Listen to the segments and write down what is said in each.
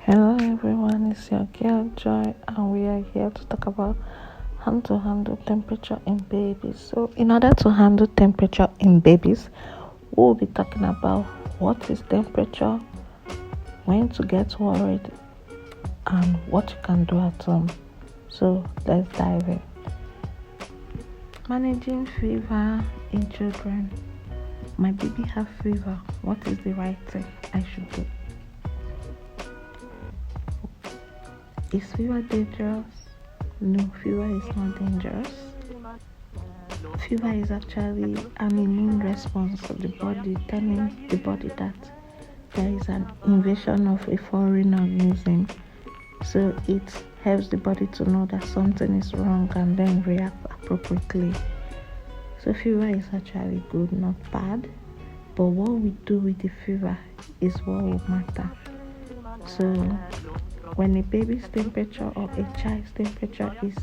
Hello everyone, it's your girl Joy, and we are here to talk about how to handle temperature in babies. So, in order to handle temperature in babies, we'll be talking about what is temperature, when to get worried, and what you can do at home. So, let's dive in. Managing fever in children. My baby have fever. What is the right thing I should do? Is fever dangerous? No, fever is not dangerous. Fever is actually an immune response of the body telling the body that there is an invasion of a foreign organism. So it helps the body to know that something is wrong and then react appropriately. So fever is actually good, not bad. But what we do with the fever is what will matter. So when a baby's temperature or a child's temperature is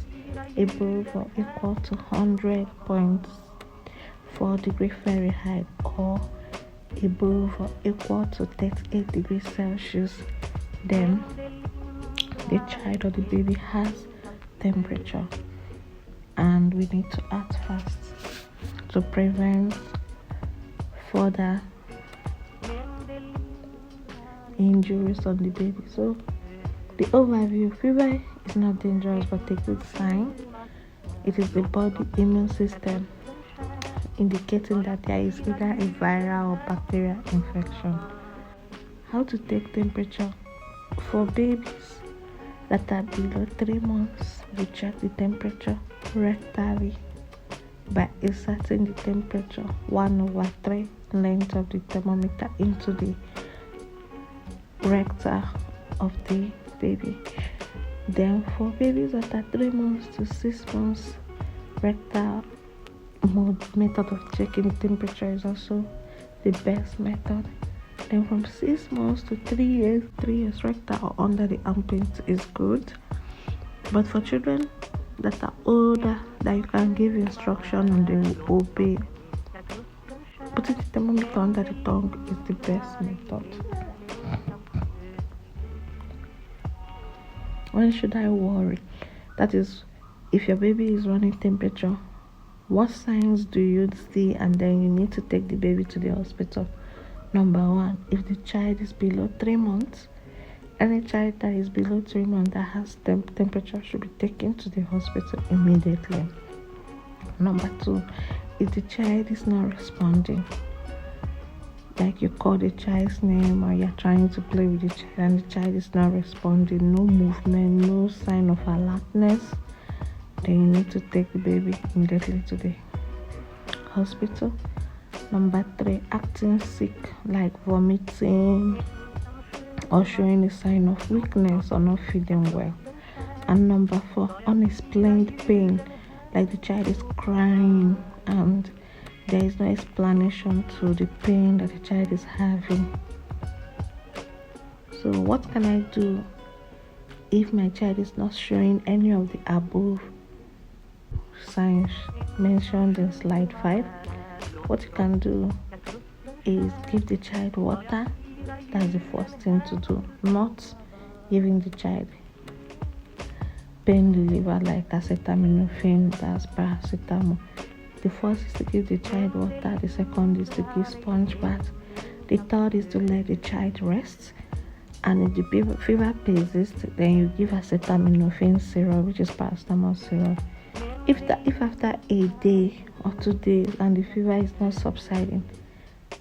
above or equal to 100.4 degrees Fahrenheit or above or equal to 38 degrees Celsius, then the child or the baby has temperature, and we need to act fast to prevent further injuries on the baby. So the overview: fever is not dangerous but a good sign. It is the body immune system indicating that there is either a viral or bacterial infection. How to take temperature? For babies that are below 3 months, we check the temperature rectally by inserting the temperature 1/3 length of the thermometer into the rectum of the baby. Then for babies that are 3 months to 6 months, rectal method of checking the temperature is also the best method. Then from 6 months to 3 years, rectal or under the armpit is good. But for children that are older, that you can give instruction and they will obey, putting the thermometer under the tongue is the best method. When should I worry? That is, if your baby is running temperature, what signs do you see? And then you need to take the baby to the hospital. Number one, if the child is below 3 months, any child that is below 3 months that has temperature should be taken to the hospital immediately. Number two, if the child is not responding, like you call the child's name or you're trying to play with the child and the child is not responding, no movement, no sign of alertness, then you need to take the baby immediately to the hospital. Number three, acting sick, like vomiting or showing a sign of weakness or not feeling well. And number four, unexplained pain, like the child is crying and there is no explanation to the pain that the child is having. So what can I do if my child is not showing any of the above signs mentioned in slide 5? What you can do is give the child water. That's the first thing to do. Not giving the child pain reliever like acetaminophen, that's paracetamol. The first is to give the child water. The second is to give sponge bath. The third is to let the child rest. And if the fever persists, then you give acetaminophen syrup, which is paracetamol syrup. If after a day or 2 days and the fever is not subsiding,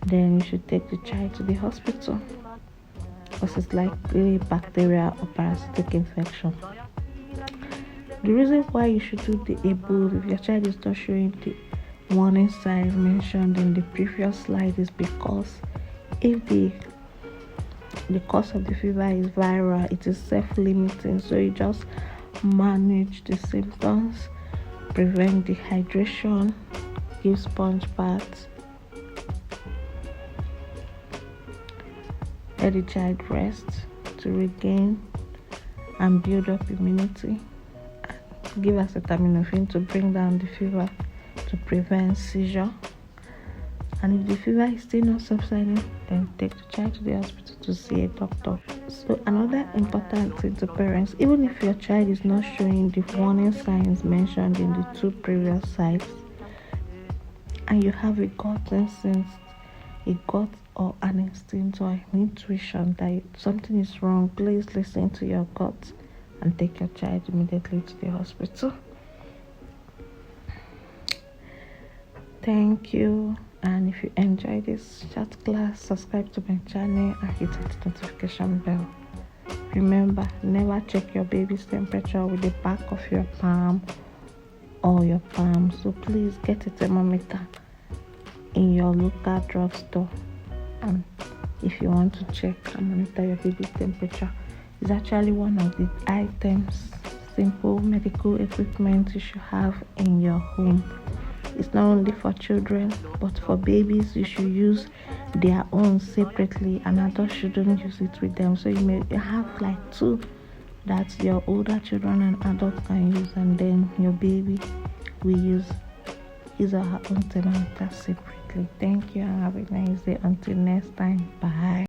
then you should take the child to the hospital because it's likely bacterial or parasitic infection. The reason why you should do the above if your child is not showing the warning signs mentioned in the previous slide is because if the cause of the fever is viral, it is self-limiting, so you just manage the symptoms, prevent dehydration, give sponge baths, let the child rest to regain and build up immunity, give acetaminophen to bring down the fever to prevent seizure, And if the fever is still not subsiding, then take the child to the hospital to see a doctor. So another important thing to parents, even if your child is not showing the warning signs mentioned in the two previous sites, and you have a gut instinct, a gut or an instinct or an intuition that something is wrong, please listen to your gut and take your child immediately to the hospital. Thank you. And if you enjoy this chat class, subscribe to my channel and hit the notification bell. Remember, never check your baby's temperature with the back of your palm or your palm. So please get a thermometer in your local drugstore. And if you want to check and monitor your baby's temperature, it's actually one of the items, simple medical equipment you should have in your home. It's not only for children, but for babies, you should use their own separately, and adults shouldn't use it with them. So you may have like two that your older children and adults can use, and then your baby will use his or her own thermometer separately. Thank you and have a nice day. Until next time, bye.